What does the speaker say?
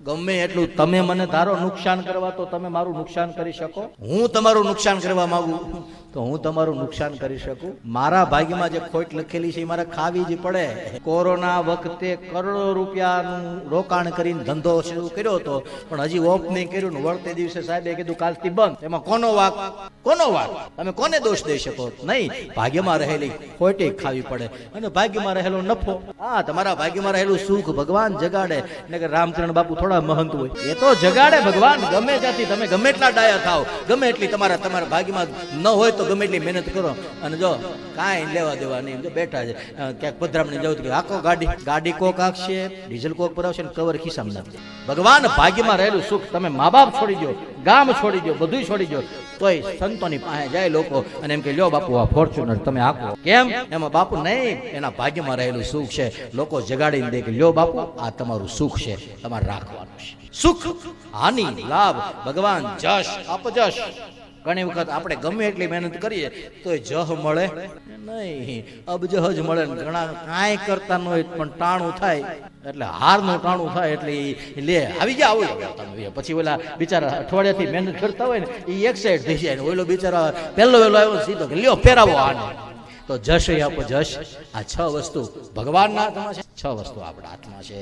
ગમે એટલું તમે મને ધારો નુકસાન કરવા તો તમે મારું નુકસાન કરી શકો, હું તમારું નુકસાન કરવા માંગુ તો હું તમારું નુકસાન કરી શકું. મારા ભાગ્યમાં જે ખોટ લખેલી છે એ મારે ખાવી જ પડે. કોરોના વખતે કરોડો રૂપિયાનું રોકાણ કરીને ધંધો શરૂ કર્યો હતો, પણ હજી ઓફ નહીં કર્યું ને વળતે દિવસે સાહેબે કીધું કાલથી બંધ. એમાં કોનો વાક? કોનો વાક? તમે કોને દોષ દઈ શકો? નહીં, ભાગ્યમાં રહેલી ખોટે ખાવી પડે અને ભાગ્યમાં રહેલો નફો. હા, તમારા ભાગ્યમાં રહેલું સુખ ભગવાન જગાડે ને કે રામચરણ બાપુ થોડા મહંત હોય એ તો જગાડે ભગવાન. ગમે ત્યાંથી તમે ગમે એટલા ડાયા થાવ, ગમે એટલી તમારા ભાગ્યમાં ન હોય તો ગમે એટલી મહેનત કરો અને જો કાંઈ લેવા દેવા નહીં, જો બેઠા છે ક્યાંક પધરામણી જવું કે આખો ગાડી કોક આખશે, ડીઝલ કોક ભરાવશે ને કવર ખિસ્સામાં નાખશે. ભગવાન ભાગ્યમાં રહેલું સુખ તમે મા બાપ છોડી દો, ગામ છોડી દો, બધું છોડી દો, તોય સંતોની પાસે જાય લોકો અને એમ કે લ્યો બાપુ આ ફોર્ચ્યુનર તમે આપો. કેમ? એમાં બાપુ નહીં, એના ભાગ્યમાં રહેલું સુખ છે. લોકો જગાડીને દે કે લ્યો બાપુ આ તમારું સુખ છે, તમારે રાખવાનું છે. સુખ, હાનિ, લાભ, ભગવાન, જશ, અપજશ. ઘણી વખત આપણે ગમે એટલી મહેનત કરીએ તો જહ મળે નહીં, અબજહ જ મળે. ઘણા કાંઈ કરતા ન હોય પણ ટાણું થાય એટલે હારનું ટાણું થાય એટલે લે આવી ગયા આવું. પછી ઓલા બિચારા અઠવાડિયાથી મહેનત કરતા હોય ને એ એક સાઈડ થઈ જાય, ઓલો બિચારા પહેલો વહેલો આવ્યો સીધો કે લ્યો ફેરાવો આને. તો જશ અપજશ આ 6 વસ્તુ ભગવાનના હાથમાં છે, 6 વસ્તુ આપણા હાથમાં છે.